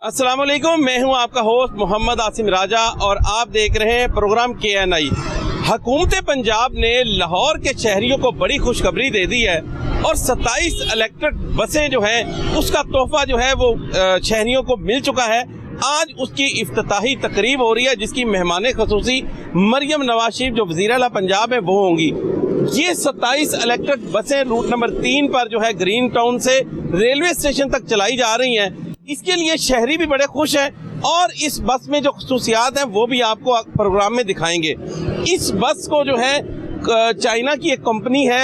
अस्सलाम वालेकुम, मैं हूं आपका होस्ट मोहम्मद आसिम राजा और आप देख रहे हैं प्रोग्राम KNI। हुकूमत पंजाब ने लाहौर के शहरियों को बड़ी खुशखबरी दे दी है और 27 इलेक्ट्रिक बसें जो हैं उसका तोहफा जो है वो शहरियों को मिल चुका है। आज उसकी इफ्तिताही तकरीब हो रही है जिसकी मेहमान खसूसी मरियम नवाज शरीफ जो वज़ीर आला पंजाब है वो होंगी। ये 27 इलेक्ट्रिक बसें रूट नंबर 3 पर जो है ग्रीन टाउन से रेलवे स्टेशन तक चलाई जा रही हैं। इसके लिए शहरी भी बड़े खुश हैं और इस बस में जो खसूसियात हैं वो भी आपको प्रोग्राम में दिखाएंगे। इस बस को जो है चाइना की एक कंपनी है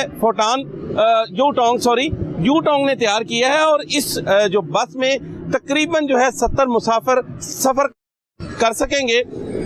यूटोंग ने तैयार किया है और इस जो बस में तकरीबन जो है 70 मुसाफिर सफ़र कर सकेंगे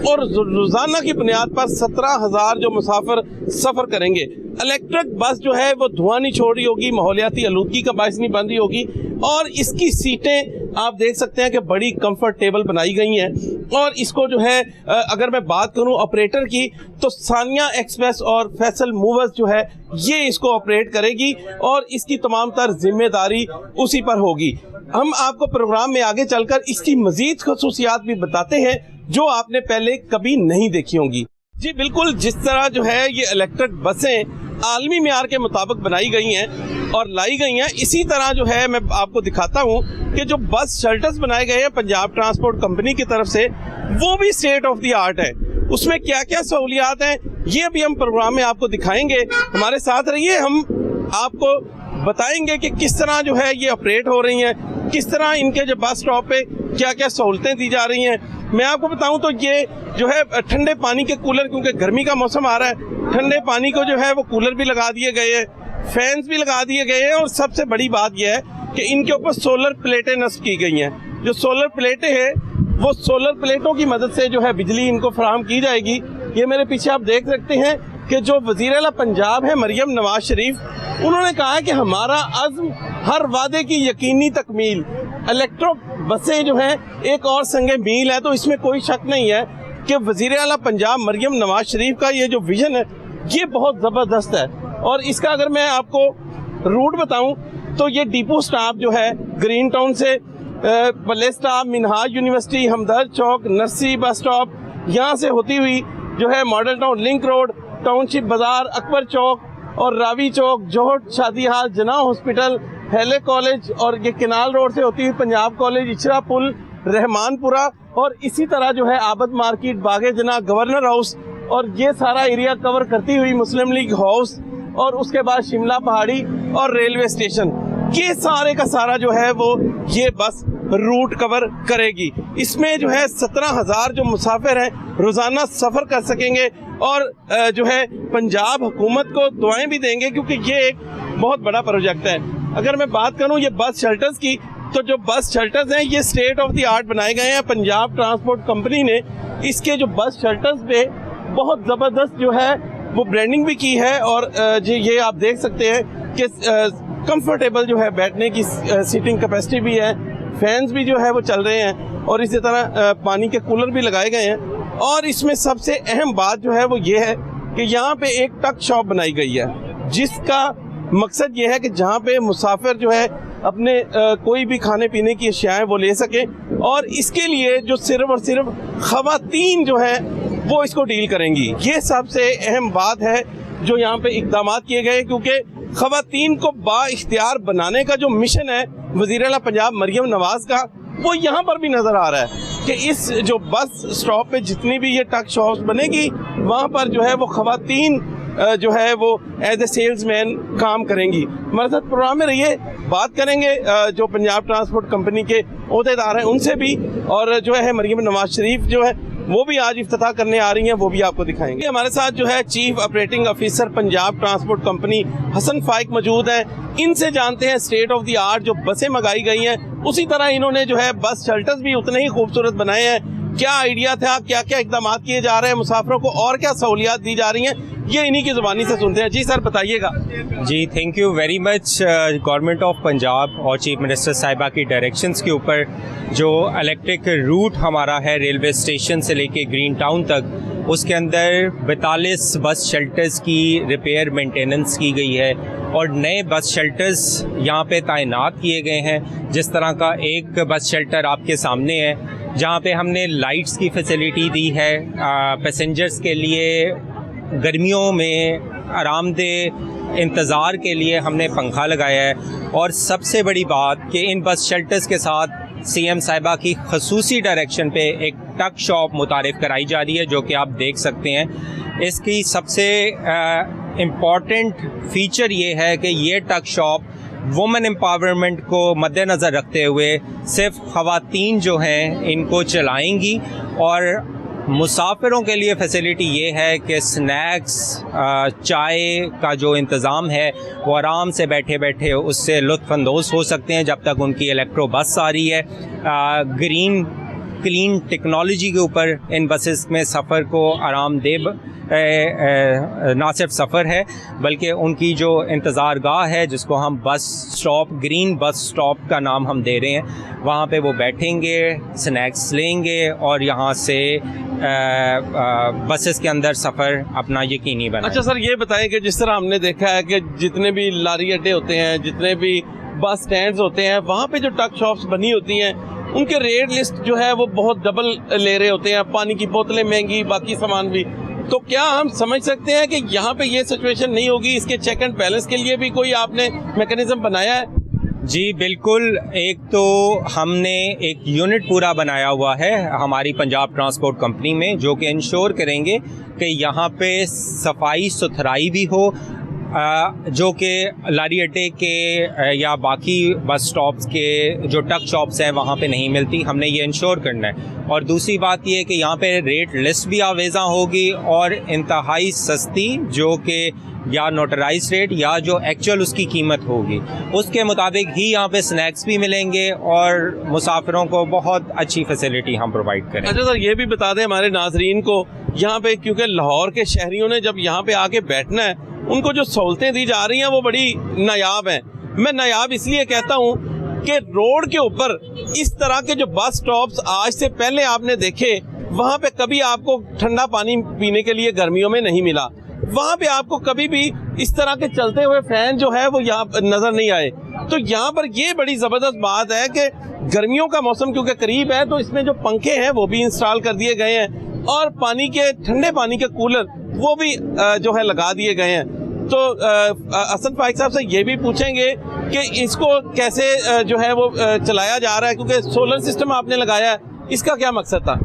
और रोज़ाना की बुनियाद पर 17,000 जो मुसाफिर सफ़र करेंगे। इलेक्ट्रिक बस जो है वो धुआं नहीं छोड़ रही होगी, माहौलियाती आलूदगी का बायस नहीं बन रही होगी और इसकी सीटें आप देख सकते हैं कि बड़ी कंफर्टेबल बनाई गई हैं। और इसको जो है अगर मैं बात करूं ऑपरेटर की तो सानिया एक्सप्रेस और फैसल मूवर्स जो है ये इसको ऑपरेट करेगी और इसकी तमाम तर जिम्मेदारी उसी पर होगी। हम आपको प्रोग्राम में आगे चलकर इसकी मजीद खसूसियात भी बताते हैं जो आपने पहले कभी नहीं देखी होंगी। जी बिल्कुल, जिस तरह जो है ये इलेक्ट्रिक बसें आलमी मेयार के मुताबिक बनाई गई हैं और लाई गई हैं, इसी तरह जो है मैं आपको दिखाता हूँ कि जो बस शेल्टर्स बनाए गए हैं पंजाब ट्रांसपोर्ट कंपनी की तरफ से वो भी स्टेट ऑफ द आर्ट है। उसमें क्या क्या सहूलियात हैं ये भी हम प्रोग्राम में आपको दिखाएंगे। हमारे साथ रहिए, हम आपको बताएंगे कि किस तरह जो है ये ऑपरेट हो रही हैं, किस तरह इनके जो बस स्टॉप पे क्या क्या सहूलतें दी जा रही हैं। मैं आपको बताऊं तो ये जो है ठंडे पानी के कूलर, क्योंकि गर्मी का मौसम आ रहा है, ठंडे पानी को जो है वो कूलर भी लगा दिए गए हैं, फैंस भी लगा दिए गए हैं और सबसे बड़ी बात यह है कि इनके ऊपर सोलर प्लेटें नस्ब की गई हैं। जो सोलर प्लेटें हैं वो सोलर प्लेटों की मदद से जो है बिजली इनको फराहम की जाएगी। ये मेरे पीछे आप देख सकते हैं कि जो वज़ीर आला पंजाब है मरियम नवाज शरीफ, उन्होंने कहा है कि हमारा अज़्म हर वादे की यकीनी तकमील। इलेक्ट्रिक बसें जो हैं एक और संगे मील है, तो इसमें कोई शक नहीं है कि वज़ीर आला पंजाब मरियम नवाज शरीफ का ये जो विजन है ये बहुत ज़बरदस्त है। और इसका अगर मैं आपको रूट बताऊं तो ये डिपो स्टाफ जो है ग्रीन टाउन से पल्ले स्टाफ, मिनहाज यूनिवर्सिटी, हमदर्द चौक, नर्सरी बस स्टॉप, यहाँ से होती हुई जो है model town, link road, township बाजार, अकबर चौक और रावी चौक, जोहट, शादी हाल, जना हॉस्पिटल, हेले कॉलेज और ये किनाल रोड से होती हुई पंजाब कॉलेज, इचरा पुल, रहमानपुरा और इसी तरह जो है आबद मार्केट, बागे जना, गवर्नर हाउस और ये सारा एरिया कवर करती हुई मुस्लिम लीग हाउस और उसके बाद शिमला पहाड़ी और रेलवे स्टेशन, ये सारे का सारा जो है वो ये बस रूट कवर करेगी। इसमें जो है 17,000 जो मुसाफिर हैं रोज़ाना सफ़र कर सकेंगे और जो है पंजाब हुकूमत को दुआएं भी देंगे क्योंकि ये एक बहुत बड़ा प्रोजेक्ट है। अगर मैं बात करूं ये बस शेल्टर्स की तो जो बस शेल्टर्स हैं ये स्टेट ऑफ द आर्ट बनाए गए हैं। पंजाब ट्रांसपोर्ट कंपनी ने इसके जो बस शेल्टर्स पे बहुत ज़बरदस्त जो है वो ब्रांडिंग भी की है और ये आप देख सकते हैं कि कंफर्टेबल जो है बैठने की सीटिंग कैपेसिटी भी है, फैंस भी जो है वो चल रहे हैं और इसी तरह पानी के कूलर भी लगाए गए हैं। और इसमें सबसे अहम बात जो है वो ये है कि यहाँ पे एक टक शॉप बनाई गई है जिसका मकसद ये है कि जहाँ पे मुसाफिर जो है अपने कोई भी खाने पीने की अशियाएँ वो ले सके और इसके लिए जो सिर्फ और सिर्फ ख़वातीन जो है वो इसको डील करेंगी। ये सबसे अहम बात है जो यहाँ पे इक़दाम किए गए क्योंकि ख़वातीन को बाइख्तियार बनाने का जो मिशन है वज़ीर आला पंजाब मरियम नवाज का वो यहाँ पर भी नज़र आ रहा है कि इस जो बस स्टॉप पे जितनी भी ये टक शॉप्स बनेगी वहाँ पर जो है वो ख़वातीन जो है वो एज ए सेल्समैन काम करेंगी। हमारे साथ प्रोग्राम में रहिए, बात करेंगे जो पंजाब ट्रांसपोर्ट कंपनी के ओहदेदार हैं उनसे भी और जो है मरियम नवाज शरीफ जो है वो भी आज इफ्तिताह करने आ रही हैं, वो भी आपको दिखाएंगे। हमारे साथ जो है chief operating officer Punjab transport company Hasan Faiq मौजूद हैं। इनसे जानते हैं स्टेट ऑफ द आर्ट जो बसें मंगाई गई हैं उसी तरह इन्होंने जो है बस शेल्टर्स भी उतने ही खूबसूरत बनाए हैं। क्या आइडिया था, क्या क्या इकदाम किए जा रहे हैं मुसाफिरों को और क्या सहूलियात दी जा रही हैं, ये इन्हीं की ज़ुबानी से सुनते हैं। जी सर बताइएगा। जी thank you very much. Government of Punjab और चीफ मिनिस्टर साहिबा की डायरेक्शंस के ऊपर जो इलेक्ट्रिक रूट हमारा है रेलवे स्टेशन से लेके ग्रीन टाउन तक उसके अंदर 42 बस शेल्टर्स की रिपेयर मेंटेनेंस की गई है और नए बस शेल्टर्स यहाँ पे तैनात किए गए हैं। जिस तरह का एक बस शेल्टर आपके सामने है, जहाँ पे हमने लाइट्स की फैसिलिटी दी है पैसेंजर्स के लिए, गर्मियों में आरामदेह इंतज़ार के लिए हमने पंखा लगाया है। और सबसे बड़ी बात कि इन बस शेल्टर्स के साथ सीएम साहिबा की खसूसी डायरेक्शन पे एक टक शॉप मुतारिफ़ कराई जा रही है, जो कि आप देख सकते हैं। इसकी सबसे इम्पॉर्टेंट फ़ीचर ये है कि ये टक शॉप वुमेन एम्पावरमेंट को मद्देनज़र रखते हुए सिर्फ ख़वातीन जो हैं इनको चलाएंगी। और मुसाफिरों के लिए फ़ैसिलिटी ये है कि स्नैक्स, चाय का जो इंतज़ाम है वो आराम से बैठे बैठे उससे लुत्फ़अंदोज़ हो सकते हैं जब तक उनकी इलेक्ट्रो बस आ रही है। ग्रीन क्लीन टेक्नोलॉजी के ऊपर इन बसेस में सफ़र को आरामदेह ना सिर्फ सफ़र है बल्कि उनकी जो इंतज़ार गाह है, जिसको हम bus stop, green bus stop का नाम हम दे रहे हैं, वहाँ पे वो बैठेंगे, स्नैक्स लेंगे और यहाँ से बसेस के अंदर सफ़र अपना यकीनी बनाएं। अच्छा सर, ये बताएं कि जिस तरह हमने देखा है कि जितने भी लारी अड्डे होते हैं, जितने भी बस स्टैंड्स होते हैं, वहाँ पे जो टक शॉप्स बनी होती हैं उनके रेट लिस्ट जो है वो बहुत डबल ले रहे होते हैं, पानी की बोतलें महंगी, बाकी सामान भी। तो क्या हम समझ सकते हैं कि यहाँ पे ये सिचुएशन नहीं होगी? इसके चेक एंड बैलेंस के लिए भी कोई आपने मैकेनिज्म बनाया है? जी बिल्कुल। एक तो हमने एक यूनिट पूरा बनाया हुआ है हमारी पंजाब ट्रांसपोर्ट कंपनी में, जो कि इंश्योर करेंगे कि यहाँ पे सफाई सुथराई भी हो, जो कि लारी अड्डे के या बाकी बस स्टॉप्स के जो टक शॉप्स हैं वहाँ पे नहीं मिलती। हमने ये इंश्योर करना है। और दूसरी बात ये है कि यहाँ पे रेट लिस्ट भी आवेज़ा होगी और इंतहाई सस्ती, जो कि या नोटराइज रेट या जो एक्चुअल उसकी कीमत होगी उसके मुताबिक ही यहाँ पे स्नैक्स भी मिलेंगे और मुसाफिरों को बहुत अच्छी फैसिलिटी हम प्रोवाइड करें। अच्छा सर, ये भी बता दें हमारे नाजरीन को, यहाँ पे क्योंकि लाहौर के शहरियों ने जब यहाँ पे आके बैठना है, उनको जो सहूलतें दी जा रही हैं वो बड़ी नायाब हैं। मैं नायाब इसलिए कहता हूँ कि रोड के ऊपर इस तरह के जो बस स्टॉप्स आज से पहले आपने देखे, वहाँ पे कभी आपको ठंडा पानी पीने के लिए गर्मियों में नहीं मिला। वहाँ पे आपको कभी भी इस तरह के चलते हुए फैन जो है वो यहाँ नजर नहीं आए। तो यहाँ पर ये बड़ी ज़बरदस्त बात है कि गर्मियों का मौसम क्योंकि करीब है, तो इसमें जो पंखे हैं वो भी इंस्टॉल कर दिए गए हैं और पानी के ठंडे पानी के कूलर वो भी जो है लगा दिए गए हैं। तो हसन फाइक साहब से ये भी पूछेंगे कि इसको कैसे जो है वो चलाया जा रहा है, क्योंकि सोलर सिस्टम आपने लगाया है, इसका क्या मकसद था?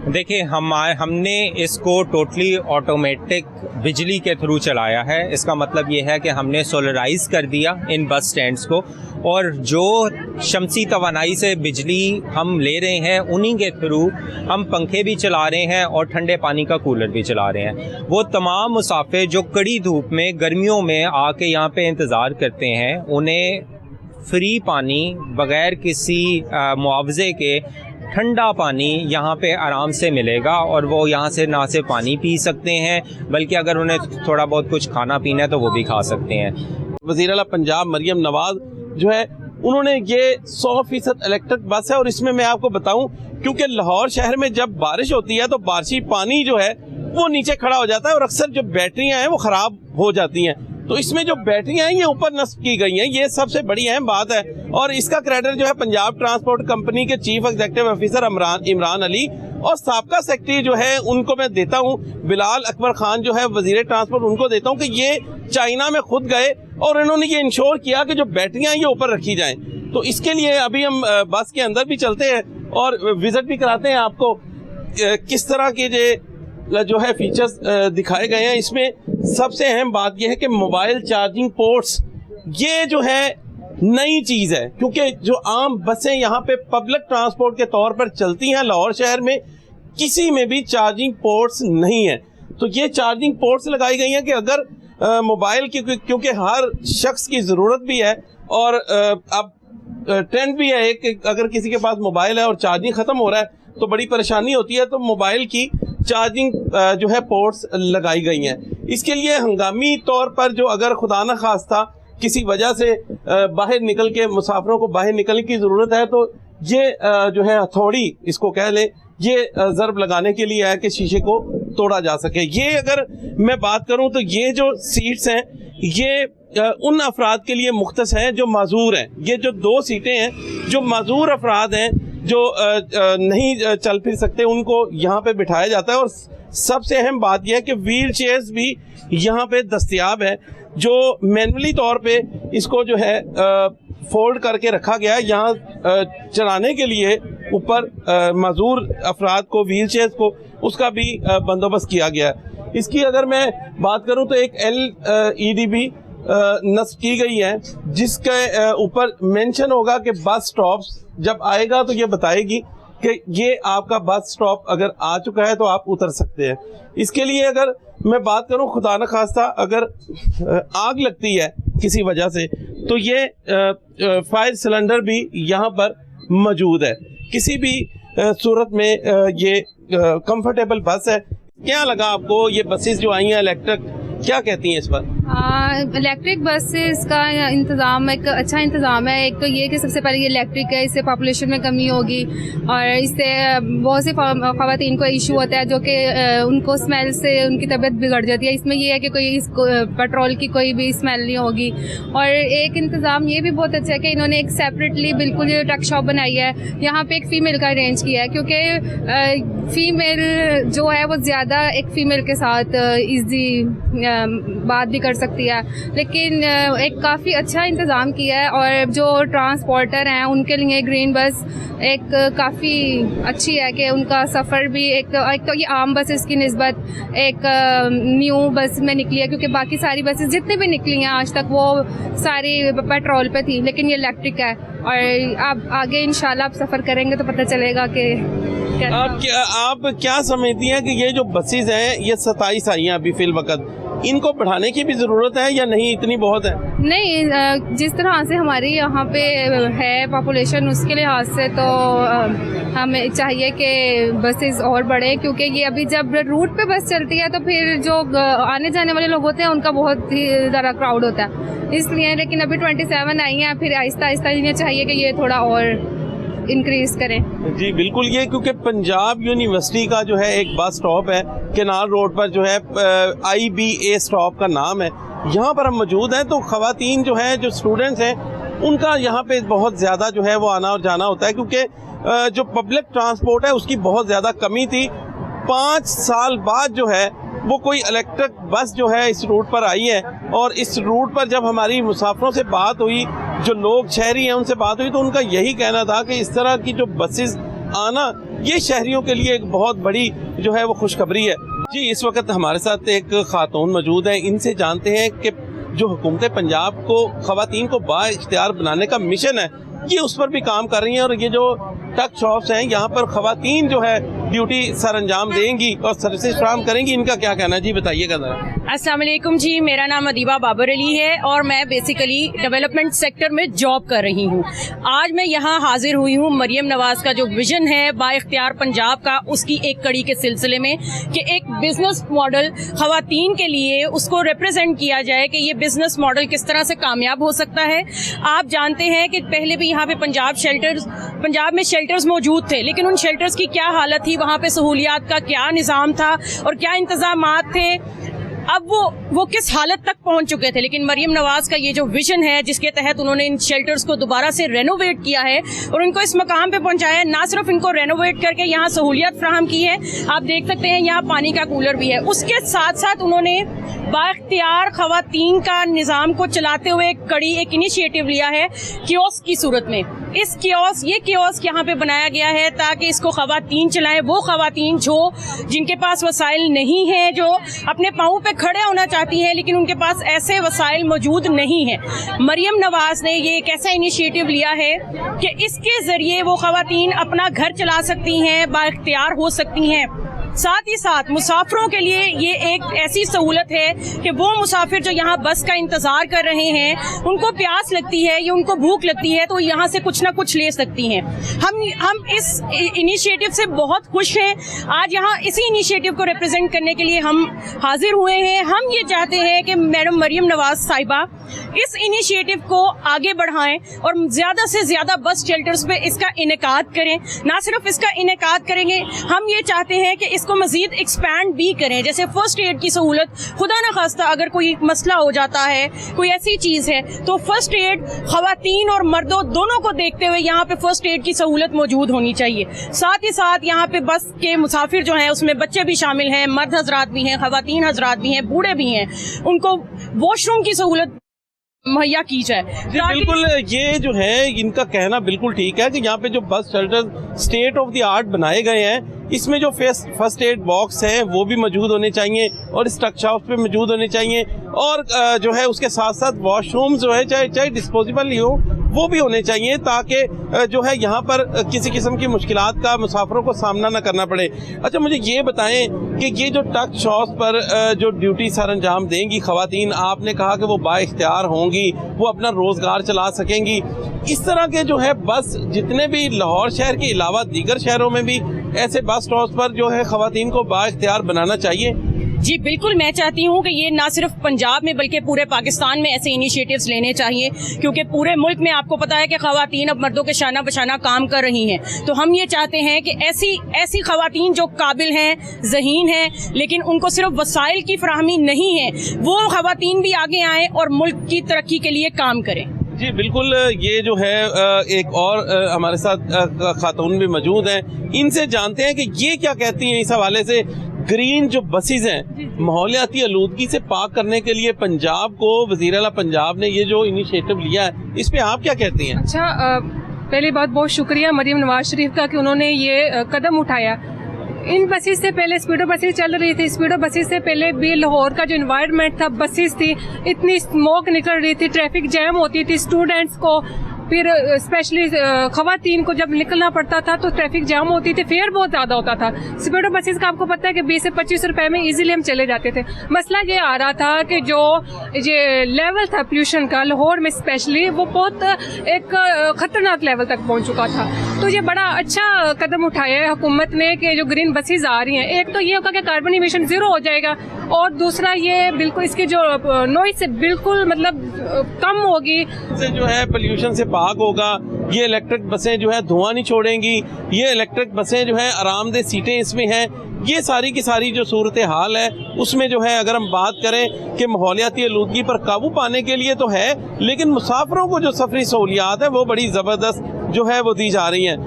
देखिए, हमने इसको टोटली ऑटोमेटिक बिजली के थ्रू चलाया है। इसका मतलब ये है कि हमने सोलराइज कर दिया इन बस स्टैंड्स को, और जो शमसी तवानाई से बिजली हम ले रहे हैं उन्हीं के थ्रू हम पंखे भी चला रहे हैं और ठंडे पानी का कूलर भी चला रहे हैं। वो तमाम मुसाफिर जो कड़ी धूप में गर्मियों में आके यहाँ पे इंतज़ार करते हैं, उन्हें फ्री पानी बग़ैर किसी मुआवजे के ठंडा पानी यहाँ पे आराम से मिलेगा और वो यहाँ से ना सिर्फ पानी पी सकते हैं बल्कि अगर उन्हें थोड़ा बहुत कुछ खाना पीना है तो वो भी खा सकते हैं। वज़ीर आला पंजाब मरियम नवाज़ जो है, उन्होंने ये 100% इलेक्ट्रिक बस है। और इसमें मैं आपको बताऊं, क्योंकि लाहौर शहर में जब बारिश होती है तो बारिशी पानी जो है वो नीचे खड़ा हो जाता है और अक्सर जो बैटरियाँ हैं वो ख़राब हो जाती हैं। तो इसमें जो बैटरियाँ हैं ये ऊपर नस्ब की गई हैं, ये सबसे बड़ी अहम बात है। और इसका क्रेडिट जो है पंजाब ट्रांसपोर्ट कंपनी के chief executive officer Imran Ali और साबका सेक्रेटरी जो है उनको मैं देता हूँ, बिलाल अकबर खान जो है वजीर ट्रांसपोर्ट, उनको देता हूँ कि ये चाइना में खुद गए और इन्होंने ये इंश्योर किया कि जो बैटरियाँ ये ऊपर रखी जाएँ। तो इसके लिए अभी हम बस के अंदर भी चलते हैं और विजिट भी कराते हैं आपको किस तरह के जो है फीचर्स दिखाए गए हैं। इसमें सबसे अहम बात यह है कि मोबाइल चार्जिंग पोर्ट्स ये जो है नई चीज़ है, क्योंकि जो आम बसें यहाँ पे पब्लिक ट्रांसपोर्ट के तौर पर चलती हैं लाहौर शहर में, किसी में भी चार्जिंग पोर्ट्स नहीं है। तो ये चार्जिंग पोर्ट्स लगाई गई हैं कि अगर मोबाइल की, क्योंकि हर शख्स की ज़रूरत भी है और अब ट्रेंड भी है कि अगर किसी के पास मोबाइल है और चार्जिंग ख़त्म हो रहा है तो बड़ी परेशानी होती है, तो मोबाइल की चार्जिंग जो है पोर्ट्स लगाई गई हैं। इसके लिए हंगामी तौर पर जो अगर खुदा न खास्ता किसी वजह से बाहर निकल के मुसाफिरों को बाहर निकलने की ज़रूरत है तो ये जो है हथौड़ी इसको कह लें, ये ज़रब लगाने के लिए है कि शीशे को तोड़ा जा सके। ये अगर मैं बात करूं तो ये जो सीट्स हैं ये उन अफराद के लिए मुख्तस हैं जो माजूर हैं। ये जो 2 सीटें हैं जो माजूर अफराद हैं जो नहीं चल फिर सकते उनको यहाँ पे बिठाया जाता है। और सबसे अहम बात यह है कि व्हील चेयर्स भी यहाँ पे दस्तयाब है जो मैनुअली तौर पे इसको जो है फोल्ड करके रखा गया है। यहाँ चलाने के लिए ऊपर माजूर अफराद को व्हील चेयर्स को उसका भी बंदोबस्त किया गया है। इसकी अगर मैं बात करूँ तो एक LED भी नस्ब की गई है जिसके ऊपर मेंशन होगा कि बस स्टॉप्स जब आएगा तो ये बताएगी कि ये आपका बस स्टॉप अगर आ चुका है तो आप उतर सकते हैं। इसके लिए अगर मैं बात करूं खुदा न खास्ता अगर आग लगती है किसी वजह से तो ये फायर सिलेंडर भी यहाँ पर मौजूद है। किसी भी सूरत में ये कंफर्टेबल बस है। क्या लगा आपको ये बसेस जो आई हैं इलेक्ट्रिक, क्या कहती हैं इस पर? इलेक्ट्रिक बसेस का इंतज़ाम एक अच्छा इंतज़ाम है। एक तो ये कि सबसे पहले ये इलेक्ट्रिक है, इससे पॉपुलेशन में कमी होगी और इससे बहुत सी ख़वातीन को इशू होता है जो कि उनको स्मेल से उनकी तबीयत बिगड़ जाती है। इसमें ये है कि कोई पेट्रोल की कोई भी स्मेल नहीं होगी। और एक इंतज़ाम ये भी बहुत अच्छा है कि इन्होंने एक सेपरेटली बिल्कुल ट्रक शॉप बनाई है, यहाँ पे एक फ़ीमेल का अरेंज किया है क्योंकि फ़ीमेल जो है वो ज़्यादा एक फ़ीमेल के साथ ईजी बात भी कर सकती है। लेकिन एक काफ़ी अच्छा इंतज़ाम किया है और जो ट्रांसपोर्टर हैं उनके लिए ग्रीन बस एक काफ़ी अच्छी है कि उनका सफ़र भी एक तो ये आम बसेस की निस्बत एक न्यू बस में निकली है क्योंकि बाकी सारी बसेस जितनी भी निकली हैं आज तक वो सारी पेट्रोल पे थी, लेकिन ये इलेक्ट्रिक है। और आप आगे इंशाल्लाह आप सफ़र करेंगे तो पता चलेगा कि आप क्या समझती हैं कि ये जो बसेस हैं ये 27 आई हैं अभी फिल वक्त, इनको बढ़ाने की भी ज़रूरत है या नहीं इतनी बहुत है? नहीं, जिस तरह से हमारी यहाँ पे है पॉपुलेशन उसके लिहाज से तो हमें चाहिए कि बसेस और बढ़े क्योंकि ये अभी जब रूट पे बस चलती है तो फिर जो आने जाने वाले लोग होते हैं उनका बहुत ही ज़्यादा क्राउड होता है इसलिए। लेकिन अभी 27 आई हैं, फिर आहिस्ता आहिस्ता इन्हें चाहिए कि ये थोड़ा और इंक्रीज करें। जी बिल्कुल, ये क्योंकि पंजाब यूनिवर्सिटी का जो है एक बस स्टॉप है केनाल रोड पर जो है IBA स्टॉप का नाम है, यहाँ पर हम मौजूद हैं। तो ख़वातीन जो है जो स्टूडेंट्स हैं उनका यहाँ पे बहुत ज़्यादा जो है वो आना और जाना होता है क्योंकि जो पब्लिक ट्रांसपोर्ट है उसकी बहुत ज़्यादा कमी थी। 5 साल बाद जो है वो कोई इलेक्ट्रिक बस जो है इस रूट पर आई है और इस रूट पर जब हमारी मुसाफिरों से बात हुई, जो लोग शहरी हैं उनसे बात हुई तो उनका यही कहना था कि इस तरह की जो बसेस आना ये शहरियों के लिए एक बहुत बड़ी जो है वो खुशखबरी है। जी इस वक्त हमारे साथ एक खातून मौजूद है, इनसे जानते हैं कि जो हुकूमत पंजाब को ख़वातीन को बाइख्तियार बनाने का मिशन है ये उस पर भी काम कर रही हैं और ये जो ट्रक शॉप्स हैं यहाँ पर ख़वातीन जो है ड्यूटी सर अंजाम देंगी और सर्विसेज फ्राहम करेंगी, इनका क्या कहना है जी बताइएगा ज़रा। अस्सलाम वालेकुम जी, मेरा नाम अदीबा बाबर अली है और मैं बेसिकली डेवलपमेंट सेक्टर में जॉब कर रही हूँ। आज मैं यहाँ हाजिर हुई हूँ मरियम नवाज़ का जो विजन है बाइख्तियार पंजाब का, उसकी एक कड़ी के सिलसिले में कि एक बिजनेस मॉडल ख़वातीन के लिए उसको रिप्रेजेंट किया जाए कि ये बिजनेस मॉडल किस तरह से कामयाब हो सकता है। आप जानते हैं कि पहले भी यहाँ पे पंजाब में शेल्टर्स मौजूद थे, लेकिन उन शेल्टर्स की क्या हालत थी, वहाँ पे सहूलियात का क्या निज़ाम था और क्या इंतज़ामात थे, अब वो किस हालत तक पहुंच चुके थे। लेकिन मरियम नवाज़ का ये जो विजन है जिसके तहत उन्होंने इन शेल्टर्स को दोबारा से रेनोवेट किया है और इनको इस मकाम पे पहुंचाया है, ना सिर्फ इनको रेनोवेट करके यहाँ सहूलियत फ्राहम की है, आप देख सकते हैं यहाँ पानी का कूलर भी है, उसके साथ साथ उन्होंने बाइख्तियार ख़वातीन का निज़ाम को चलाते हुए एक इनिशिएटिव लिया है कियोस्क की सूरत में। ये कियोस्क यहाँ पे बनाया गया है ताकि इसको ख़वातीन चलाएं, वो ख़वातीन जिनके पास वसाइल नहीं है, जो अपने पाँव पे खड़े होना चाहती हैं लेकिन उनके पास ऐसे वसाइल मौजूद नहीं है। मरियम नवाज़ ने ये एक ऐसा इनिशिएटिव लिया है कि इसके ज़रिए वो ख़वातीन अपना घर चला सकती हैं, बाइख्तियार हो सकती हैं। साथ ही साथ मुसाफिरों के लिए ये एक ऐसी सहूलत है कि वो मुसाफिर जो यहाँ बस का इंतज़ार कर रहे हैं, उनको प्यास लगती है या उनको भूख लगती है तो यहाँ से कुछ ना कुछ ले सकती हैं। हम इस इनिशिएटिव से बहुत खुश हैं। आज यहाँ इसी इनिशिएटिव को रिप्रेजेंट करने के लिए हम हाजिर हुए हैं। हम ये चाहते हैं कि मैडम मरियम नवाज़ साहिबा इस इनिशिएटिव को आगे बढ़ाएं और ज़्यादा से ज़्यादा बस शेल्टर्स पे इसका इनेकाद करें। ना सिर्फ इसका इनेकाद करेंगे, हम ये चाहते हैं कि इसको मज़ीद एक्सपैंड भी करें। जैसे फ़र्स्ट एड की सहूलत, खुदा न खास्ता अगर कोई मसला हो जाता है, कोई ऐसी चीज़ है, तो फ़र्स्ट एड ख़वातीन और मर्दों दोनों को देखते हुए यहाँ पे फ़र्स्ट एड की सहूलत मौजूद होनी चाहिए। साथ ही साथ यहाँ पे बस के मुसाफिर जो हैं उसमें बच्चे भी शामिल हैं, मर्द हजरात भी हैं, ख़वातीन हजरात भी हैं, बूढ़े भी हैं, उनको वॉशरूम की सहूलत मुहैया की जाए। बिल्कुल, ये जो है इनका कहना बिल्कुल ठीक है कि यहाँ पे जो bus shelter state of the art बनाए गए हैं, इसमें जो फर्स्ट एड बॉक्स है वो भी मौजूद होने चाहिए और स्ट्रक्चर पे मौजूद होने चाहिए, और जो है उसके साथ साथ वॉशरूम जो है चाहे डिस्पोजेबल ही हो वो भी होने चाहिए, ताकि जो है यहाँ पर किसी किस्म की मुश्किलात का मुसाफिरों को सामना ना करना पड़े। अच्छा, मुझे ये बताएं कि ये जो ट्रक शॉप्स पर जो ड्यूटी सर अंजाम देंगी ख़वातीन, आपने कहा कि वो बाइख्तियार होंगी, वो अपना रोज़गार चला सकेंगी। इस तरह के जो है बस जितने भी लाहौर शहर के अलावा दीगर शहरों में भी ऐसे बस स्टॉप्स पर जो है ख़वातीन को बाइख्तियार बनाना चाहिए। जी बिल्कुल, मैं चाहती हूँ कि ये ना सिर्फ पंजाब में बल्कि पूरे पाकिस्तान में ऐसे इनिशिएटिव्स लेने चाहिए, क्योंकि पूरे मुल्क में आपको पता है कि ख़वातीन अब मर्दों के शाना बशाना काम कर रही हैं। तो हम ये चाहते हैं कि ऐसी ख़वातीन जो काबिल हैं, ज़हीन हैं, लेकिन उनको सिर्फ वसाइल की फराहमी नहीं है, वो ख़वातीन भी आगे आएँ और मुल्क की तरक्की के लिए काम करें। जी बिल्कुल, ये जो है एक और हमारे साथ खातून भी मौजूद हैं, इनसे जानते हैं कि ये क्या कहती हैं इस हवाले से। ग्रीन जो बसेस हैं, माहौलियाती आलूदगी से पाक करने के लिए पंजाब को वज़ीर आला पंजाब ने ये जो इनिशिएटिव लिया है, इस पे आप क्या कहती हैं? अच्छा, पहले बहुत शुक्रिया मरियम नवाज शरीफ का कि उन्होंने ये कदम उठाया। इन बसेस से पहले स्पीडो बसेस चल रही थी, स्पीडो बसेस से पहले भी लाहौर का जो इन्वायरमेंट था, बसेस थी, इतनी स्मोक निकल रही थी, ट्रैफिक जैम होती थी, स्टूडेंट्स को, फिर स्पेशली ख़वातीन को जब निकलना पड़ता था तो ट्रैफिक जाम होती थी, फेयर बहुत ज़्यादा होता था। स्पीडो बसेस का आपको पता है कि 20 से 25 रुपए में इजीली हम चले जाते थे। मसला ये आ रहा था कि जो ये लेवल था पोल्यूशन का लाहौर में स्पेशली, वो बहुत एक ख़तरनाक लेवल तक पहुंच चुका था। तो ये बड़ा अच्छा कदम उठाया है हुकूमत ने कि जो ग्रीन बसेस आ रही हैं, एक तो ये होगा कि कार्बन इमिशन ज़ीरो हो जाएगा, और दूसरा ये बिल्कुल इसकी जो नॉइज़ से बिल्कुल मतलब कम होगी, इससे जो है पोल्यूशन से पाक होगा। ये इलेक्ट्रिक बसें जो है धुआं नहीं छोड़ेंगी, ये इलेक्ट्रिक बसें जो है आरामदेह सीटें इसमें हैं। ये सारी की सारी जो सूरत हाल है उसमें जो है अगर हम बात करें कि माहौलियाती आलूदगी पर काबू पाने के लिए तो है, लेकिन मुसाफिरों को जो सफरी सहूलियात है वो बड़ी ज़बरदस्त जो है वो दी जा रही हैं।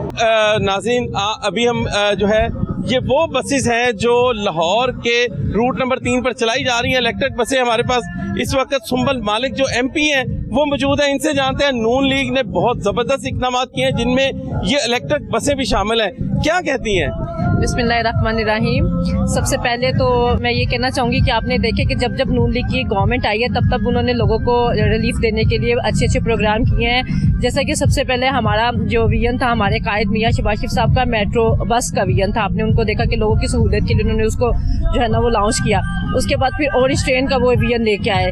नाज़रीन, अभी हम जो है ये वो बसेस हैं जो लाहौर के रूट नंबर 3 पर चलाई जा रही हैं, इलेक्ट्रिक बसें। हमारे पास इस वक्त सुंबल मालिक जो MP हैं वो मौजूद हैं, इनसे जानते हैं नून लीग ने बहुत ज़बरदस्त इक़दाम किए हैं जिनमें ये इलेक्ट्रिक बसें भी शामिल हैं, क्या कहती हैं? बिस्मिल्लाहिर्रहमानिर्रहीम। सबसे पहले तो मैं ये कहना चाहूँगी कि आपने देखे कि जब जब नून लीग की गवर्नमेंट आई है तब उन्होंने लोगों को रिलीफ देने के लिए अच्छे अच्छे प्रोग्राम किए हैं। जैसा कि सबसे पहले हमारा जो विजन था हमारे कायद मियाँ शहबाज शरीफ साहब का मेट्रो बस का विजन था, आपने उनको देखा कि लोगों की सहूलियत के लिए उन्होंने उसको जो है ना वो लॉन्च किया। उसके बाद फिर ऑरेंज ट्रेन का वो विजन लेके आए,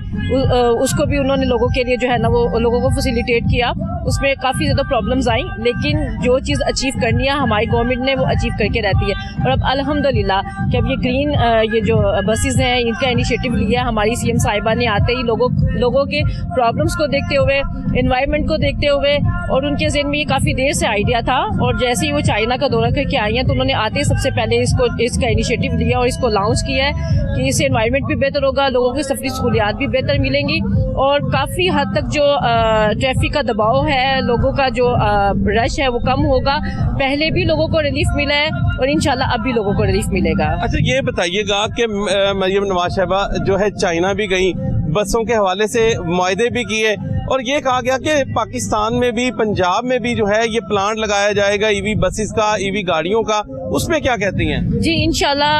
उसको भी उन्होंने लोगों के लिए जो है ना वो लोगों को फैसिलिटेट किया। उसमें काफ़ी ज़्यादा प्रॉब्लम्स आई, लेकिन जो चीज़ अचीव करनी है हमारी गवर्नमेंट ने वो अचीव करके रहती है। और अब अल्हम्दुलिल्लाह कि अब ये ग्रीन ये जो बसेस हैं इनका इनिशिएटिव लिया हमारी CM साहिबा ने, आते ही लोगों के प्रॉब्लम्स को देखते हुए, एनवायरनमेंट को देखते हुए, और उनके ज़हन में ये काफ़ी देर से आइडिया था, और जैसे ही वो चाइना का दौरा करके आई हैं तो उन्होंने आते ही सबसे पहले इसका इनिशिएटिव लिया और इसको लॉन्च किया है कि इससे एनवायरनमेंट भी बेहतर होगा, लोगों की सफरी सहूलियात भी बेहतर मिलेंगी, और काफ़ी हद तक जो ट्रैफिक का दबाव है, लोगों का जो रश है वो कम होगा। पहले भी लोगों को रिलीफ मिला है और इंशाल्लाह अब भी लोगों को रिलीफ मिलेगा। अच्छा, ये बताइएगा कि मरियम नवाज साहिबा जो है चाइना भी गई, बसों के हवाले से मुआहदे भी किए, और ये कहा गया कि पाकिस्तान में भी पंजाब में भी जो है ये प्लांट लगाया जाएगा EV बसेस का, EV गाड़ियों का, उसमें क्या कहती हैं? जी इंशाल्लाह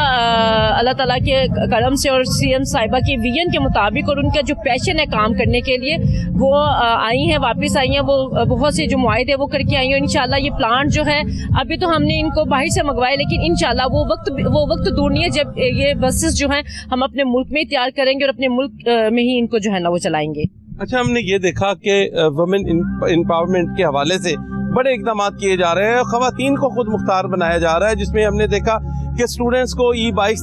अल्लाह ताला के करम से और CM साहिबा के विजन के मुताबिक और उनका जो पैशन है काम करने के लिए, वो आई हैं, वापस आई हैं, वो बहुत से जो मुआहदे वो करके आई हैं। इंशाल्लाह ये प्लांट जो है अभी तो हमने इनको बाहर से मंगवाए, लेकिन इंशाल्लाह वो वक्त दूर नहीं है जब ये बसेस जो हैं हम अपने मुल्क में तैयार करेंगे और अपने मुल्क में ही इनको जो है ना वो चलाएंगे। अच्छा, हमने ये देखा कि वुमेन एम्पावरमेंट के हवाले से बड़े इक़दाम किए जा रहे हैं, ख़वातीन को खुद मुख्तार बनाया जा रहा है, जिसमें हमने देखा कि स्टूडेंट्स को बाइक्स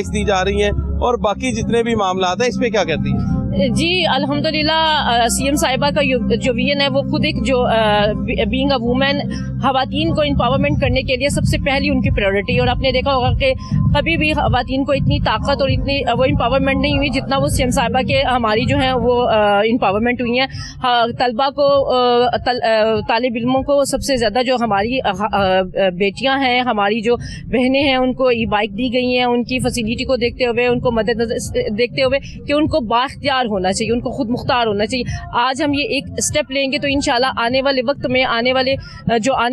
दी जा रही हैं, और बाकी जितने भी मामला हैं, इस पे क्या कहती हैं? जी अल्हम्दुलिल्लाह सीएम साहिबा का जो विजन है वो खुद एक जो बीइंग अ वुमेन खवातीन को एम्पावरमेंट करने के लिए सबसे पहली उनकी प्रायोरिटी। और आपने देखा होगा कि कभी भी खवातीन को इतनी ताकत और इतनी वो एम्पावरमेंट नहीं हुई जितना वो सीएम साहिबा के हमारी जो है वो एम्पावरमेंट हुई है। तलबा को तालिब इल्मों को सबसे ज़्यादा जो हमारी बेटियां हैं, हमारी जो बहनें हैं, उनको ई बाइक दी गई हैं उनकी फैसिलिटी को देखते हुए, उनको मद्देनजर देखते हुए कि उनको बाख्तियार होना चाहिए, उनको खुद मुख्तार होना चाहिए। आज हम ये एक स्टेप लेंगे तो इंशाल्लाह आने वाले वक्त में आने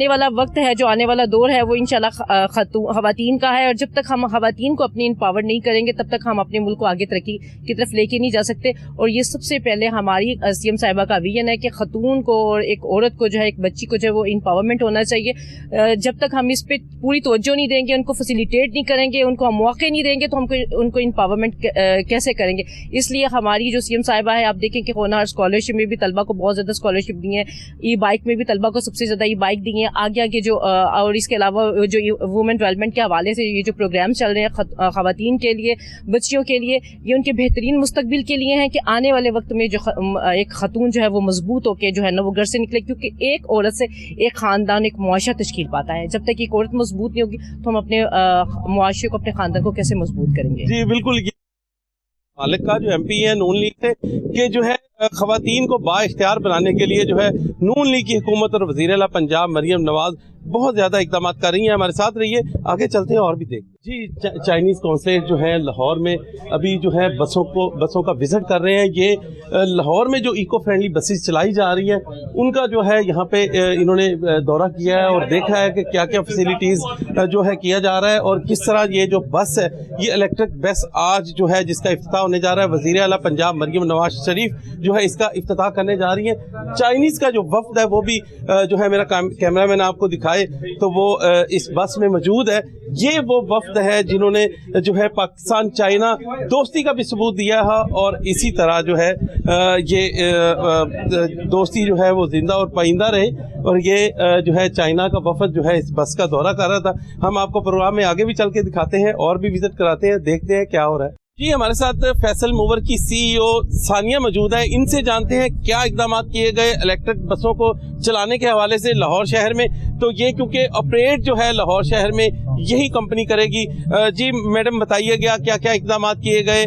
वाला वक्त है, जो आने वाला दौर है वो इंशाल्लाह खवातीन का है। और जब तक हम खवातीन को अपनी एम्पावर नहीं करेंगे तब तक हम अपने मुल्क को आगे तरक्की की तरफ लेके नहीं जा सकते। और ये सबसे पहले हमारी सीएम साहिबा का विजन है कि खतून को और एक औरत को जो है, एक बच्ची को जो है वो एम्पावरमेंट होना चाहिए। जब तक हम इस पे पूरी तवज्जो नहीं देंगे, उनको फैसिलिटेट नहीं करेंगे, उनको हम मौके नहीं देंगे तो हमको उनको एम्पावरमेंट कैसे करेंगे। इसलिए हमारी जो सीएम साहिबा है, आप देखें कि होनहार स्कॉलरशिप में भी तलबा को बहुत ज़्यादा स्कॉलरशिप दी है, ई बाइक में भी तलबा को सबसे ज़्यादा ई बाइक दी है। आगे जो और इसके अलावा जो वुमेन डेवलपमेंट के हवाले से ये जो प्रोग्राम चल रहे हैं खवातीन के लिए, बच्चियों के लिए, ये उनके बेहतरीन मुस्तकबिल के लिए हैं कि आने वाले वक्त में जो एक खतून जो है वो मजबूत होकर जो है ना वो घर से निकले। क्योंकि एक औरत से एक ख़ानदान, एक मुआशरा तश्कील पाता है। जब तक एक औरत मजबूत नहीं होगी तो हम अपने मुआशरे को, अपने ख़ानदान को कैसे मजबूत करेंगे। जी बिल्कुल। मालिक का जो एमपी है नून लीग थे कि जो है खवातीन को बाइख्तियार बनाने के लिए जो है नून लीग की हुकूमत और वज़ीर आला पंजाब मरियम नवाज बहुत ज़्यादा इक़दाम कर रही हैं। हमारे साथ रहिए, आगे चलते हैं और भी देखते हैं। जी चाइनीज़ कॉन्सुलेट जो है लाहौर में अभी जो है बसों का विज़िट कर रहे हैं। ये लाहौर में जो इको फ्रेंडली बसेस चलाई जा रही हैं उनका जो है यहाँ पे इन्होंने दौरा किया है और देखा है कि क्या क्या फैसिलिटीज़ जो है किया जा रहा है और किस तरह ये जो बस है, ये इलेक्ट्रिक बस आज जो है जिसका इफ्तिताह होने जा रहा है, वज़ीर आला पंजाब मरियम नवाज शरीफ जो है इसका इफ्तिताह करने जा रही है। चाइनीज़ का जो वफ्द है वो भी जो है, मेरा कैमरा मैन आपको दिखाए तो वो इस बस में मौजूद है। ये वो वफ्द है जिन्होंने जो है पाकिस्तान चाइना दोस्ती का भी सबूत दिया है और इसी तरह जो है ये दोस्ती जो है वो जिंदा और पाइंदा रहे। और ये जो है चाइना का वफद जो है इस बस का दौरा कर रहा था। हम आपको प्रोग्राम में आगे भी चल के दिखाते हैं और भी विजिट कराते हैं, देखते हैं क्या हो रहा है। जी हमारे साथ फैसल मूवर की सीईओ सानिया मौजूद है, इनसे जानते हैं क्या इकदाम किए गए इलेक्ट्रिक बसों को चलाने के हवाले से लाहौर शहर में। तो ये क्योंकि ऑपरेट जो है लाहौर शहर में यही कंपनी करेगी। जी मैडम बताइए क्या क्या इकदाम किए गए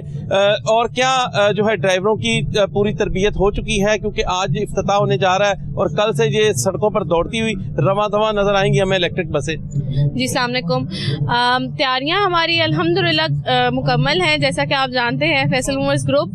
और क्या जो है ड्राइवरों की पूरी तरबियत हो चुकी है, क्योंकि आज इफ्तिताह होने जा रहा है और कल से ये सड़कों पर दौड़ती हुई रवां दवां नजर आएंगी हमें इलेक्ट्रिक बसें। जी अस्सलाम वालेकुम। तैयारियां हमारी अल्हम्दुलिल्लाह मुकम्मल हैं। जैसा कि आप जानते हैं फैसल मूवर्स ग्रुप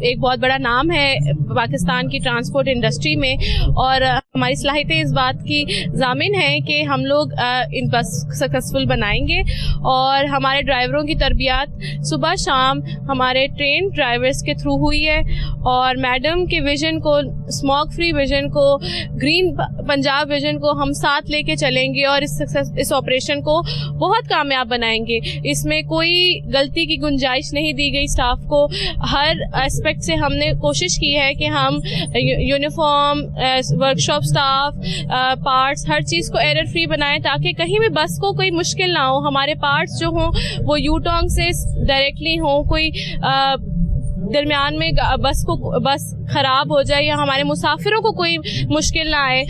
एक बहुत बड़ा नाम है पाकिस्तान की ट्रांसपोर्ट इंडस्ट्री में और हमारी सलाहियतें इस बात की ज़ामिन है कि हम लोग इन बस सक्सेसफुल बनाएंगे और हमारे ड्राइवरों की तरबियत सुबह शाम हमारे ट्रेन ड्राइवर्स के थ्रू हुई है और मैडम के विज़न को, स्मॉग फ्री विज़न को, ग्रीन पंजाब विज़न को हम साथ लेके चलेंगे और इस ऑपरेशन को बहुत कामयाब बनाएंगे। इसमें कोई गलती की गुंजाइश नहीं दी गई स्टाफ को। हर एस्पेक्ट से हमने कोशिश की है कि हम यूनिफॉर्म, वर्कशॉप स्टाफ, पार्ट्स, हर चीज़ को एरर फ्री बनाएं ताकि कहीं भी बस को कोई मुश्किल ना हो। हमारे पार्ट्स जो हों वो यूटॉन्ग से डायरेक्टली हों, कोई दरमियान में बस ख़राब हो जाए या हमारे मुसाफिरों को कोई मुश्किल ना आए।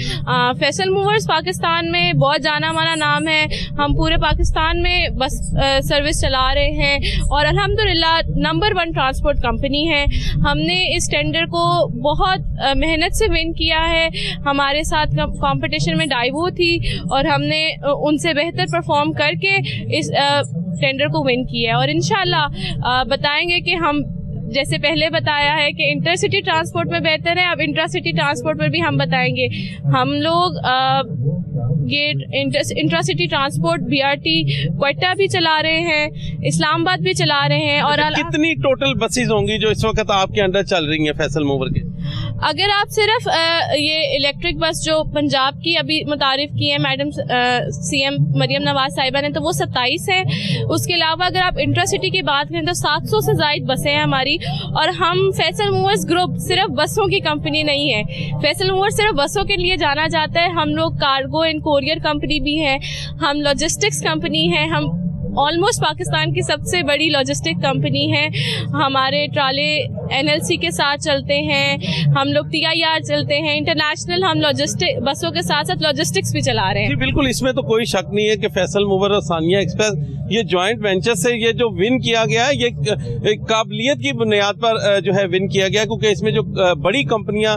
फैसल मूवर्स पाकिस्तान में बहुत जाना माना नाम है। हम पूरे पाकिस्तान में बस सर्विस चला रहे हैं और अल्हम्दुलिल्लाह नंबर 1 ट्रांसपोर्ट कंपनी है। हमने इस टेंडर को बहुत मेहनत से विन किया है। हमारे साथ कंपटीशन में डाइवो थी और हमने उनसे बेहतर परफॉर्म करके इस टेंडर को विन किया है और इंशाल्लाह बताएंगे कि हम जैसे पहले बताया है कि इंटरसिटी ट्रांसपोर्ट में बेहतर है, अब इंट्रासिटी ट्रांसपोर्ट पर भी हम बताएंगे। हम लोग ये इंट्रासिटी ट्रांसपोर्ट BRT क्वेटा भी चला रहे हैं, इस्लामाबाद भी चला रहे हैं। और कितनी टोटल बसेस होंगी जो इस वक्त आपके अंडर चल रही हैं फैसल मूवर के? अगर आप सिर्फ ये इलेक्ट्रिक बस जो पंजाब की अभी मुतारिफ की है मैडम CM मरियम नवाज साहिबा ने, तो वो 27 है। उसके अलावा अगर आप इंट्रासिटी की बात करें तो 700 से ज़ायद बसें हैं हमारी। और हम फैसल मूवर्स ग्रुप सिर्फ बसों की कंपनी नहीं है। फैसल मूवर्स सिर्फ बसों के लिए जाना जाता है। हम लोग कार्गो एंड कोरियर कंपनी भी हैं, हम लॉजिस्टिक्स कंपनी है, हम ऑलमोस्ट पाकिस्तान की सबसे बड़ी लॉजिस्टिक कंपनी है। हमारे ट्राले NLC के साथ चलते हैं, हम लोग TIR चलते हैं, इंटरनेशनल हम लॉजिस्टिक बसों के साथ साथ लॉजिस्टिक्स भी चला रहे जी हैं। बिल्कुल, इसमें तो कोई शक नहीं है कि फैसल मूवर और सानिया एक्सप्रेस ये जॉइंट वेंचर से ये जो विन किया गया है, ये काबिलियत की बुनियाद पर जो है विन किया गया, क्योंकि इसमें जो बड़ी कंपनियां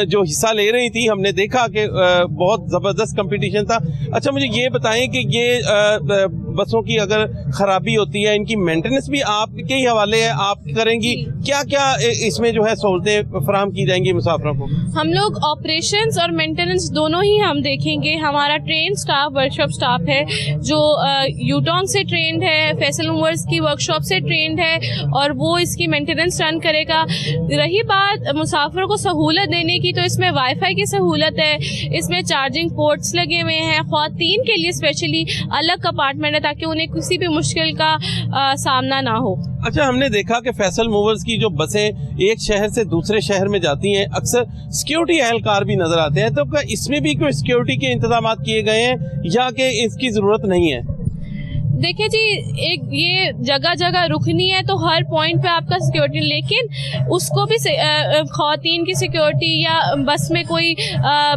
जो हिस्सा ले रही थी, हमने देखा कि बहुत ज़बरदस्त कंपटीशन था। अच्छा, मुझे ये बताएं कि ये बसों की अगर खराबी होती है, इनकी मेंटेनेंस भी आपके ही हवाले है, आप करेंगी? क्या क्या इसमें जो है सहूलतें फराहम की जाएंगी मुसाफिरों को? हम लोग ऑपरेशंस और मेंटेनेंस दोनों ही हम देखेंगे। हमारा ट्रेन स्टाफ, वर्कशॉप स्टाफ है जो यूटॉन से ट्रेंड है, फैसल मूवर्स की वर्कशॉप से ट्रेंड है, और वो इसकी मेंटेनेंस रन करेगा। रही बात मुसाफिरों को सहूलत देने की, तो इसमें वाईफाई की सहूलत है, इसमें चार्जिंग पोर्ट्स लगे हुए हैं, ख्वातीन के लिए स्पेशली अलग अपार्टमेंट है ताकि उन्हें किसी भी मुश्किल का सामना ना हो। अच्छा, हमने देखा कि फैसल मूवर्स की जो बसें एक शहर से दूसरे शहर में जाती हैं, अक्सर सिक्योरिटी एहलकार भी नजर आते हैं, तो क्या इसमें भी कोई सिक्योरिटी के इंतजाम किए गए हैं या कि इसकी जरूरत नहीं है? देखिए जी, एक ये जगह जगह रुकनी है तो हर पॉइंट पे आपका सिक्योरिटी, लेकिन उसको भी ख़वातीन की सिक्योरिटी या बस में कोई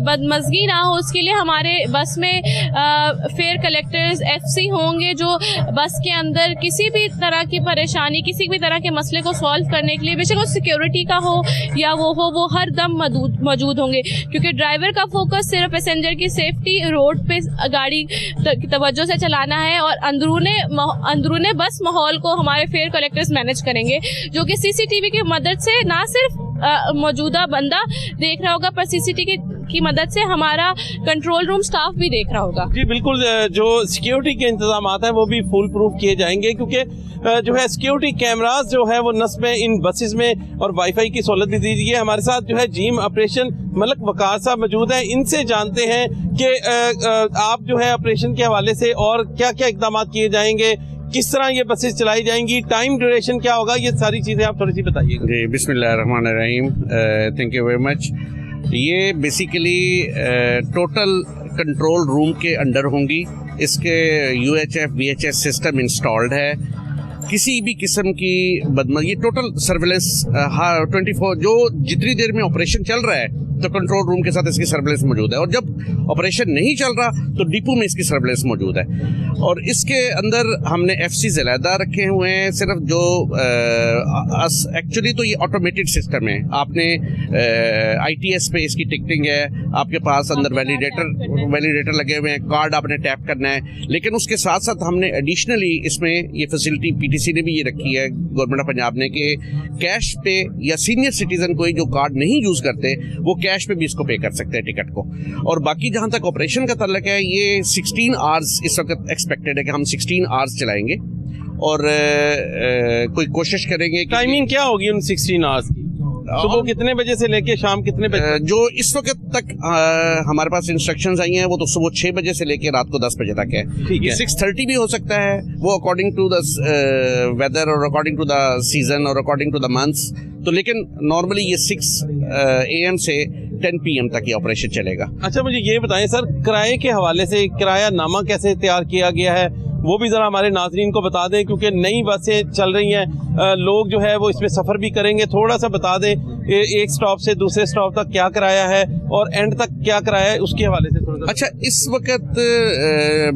बदमज़गी ना हो, उसके लिए हमारे बस में फेयर कलेक्टर्स FC होंगे जो बस के अंदर किसी भी तरह की परेशानी, किसी भी तरह के मसले को सॉल्व करने के लिए, बेशक वो सिक्योरिटी का हो या वो हर दम मौजूद होंगे, क्योंकि ड्राइवर का फोकस सिर्फ पैसेंजर की सेफ्टी, रोड पे गाड़ी की तवज्जो से चलाना है, और अंदरूने बस माहौल को हमारे फेयर कलेक्टर्स मैनेज करेंगे, जो कि CCTV की मदद से ना सिर्फ मौजूदा बंदा देख रहा होगा, पर CCTV की मदद से हमारा कंट्रोल रूम स्टाफ भी देख रहा होगा। जी बिल्कुल, जो सिक्योरिटी के इंतजाम हैं वो भी फुल प्रूफ किए जाएंगे, क्योंकि जो है सिक्योरिटी कैमरास जो है वो नस्ब में इन बसेस में, और वाईफाई की सहूलत भी दीजिए। हमारे साथ जो है जीम ऑपरेशन मलक वकार साहब मौजूद हैं, इनसे जानते हैं कि आप जो है ऑपरेशन के हवाले से और क्या क्या इकदाम किए जाएंगे, किस तरह ये बसेस चलाई जाएंगी, टाइम ड्यूरेशन क्या होगा, ये सारी चीज़ें आप थोड़ी सी बताइएगा। जी, बिस्मिल्लाहिर्रहमानिर्रहीम, थैंक यू वेरी मच। ये बेसिकली टोटल कंट्रोल रूम के अंडर होंगी, इसके UHF VHS सिस्टम इंस्टॉल्ड है, किसी भी किस्म की ये टोटल सर्विलेंस 24 जो जितनी देर में ऑपरेशन चल रहा है तो कंट्रोल रूम के साथ इसकी सर्विलेंस मौजूद है, और जब ऑपरेशन नहीं चल रहा तो डिपो में इसकी सर्विलेंस मौजूद है। और इसके अंदर हमने FCs अलहदा रखे हुए हैं, सिर्फ जो एक्चुअली तो ये ऑटोमेटेड सिस्टम है, आपने ITS पे इसकी टिकटिंग है, आपके पास अंदर वैलिडेटर लगे हुए हैं, कार्ड आपने टैप करना है, लेकिन उसके साथ साथ हमने एडिशनली इसमें ये फैसिलिटी PTC ने भी ये रखी है, गवर्नमेंट ऑफ पंजाब ने, कि कैश पे या सीनियर सिटीजन कोई जो कार्ड नहीं यूज करते वो कैश पे भी इसको पे कर सकते हैं टिकट को। और बाकी जहां तक ऑपरेशन का ताल्लुक है, ये 16 आवर्स इस वक्त एक्सपेक्टेड है कि हम 16 आवर्स चलाएंगे, और कोई कोशिश करेंगे। टाइमिंग क्या होगी उन 16 आवर्स की? सुबह कितने बजे से लेके शाम कितने बजे? जो इस वक्त तक हमारे पास इंस्ट्रक्शंस आई हैं वो तो सुबह 6 बजे से लेके रात को 10 बजे तक है। ठीक है, 6:30 भी हो सकता है, वो अकॉर्डिंग टू द वेदर और अकॉर्डिंग टू द सीजन और अकॉर्डिंग टू द मंथ्स। तो लेकिन नॉर्मली ये 6 AM से 10 PM तक ये ऑपरेशन चलेगा। अच्छा, मुझे ये बताएं सर, किराए के हवाले से किराया नामा कैसे तैयार किया गया है, वो भी ज़रा हमारे नाज़रीन को बता दें, क्योंकि नई बसें चल रही हैं, लोग जो है वो इसमें सफ़र भी करेंगे। थोड़ा सा बता दें एक स्टॉप से दूसरे स्टॉप तक क्या किराया है और एंड तक क्या किराया है, उसके हवाले से थोड़ा सा। अच्छा, इस वक्त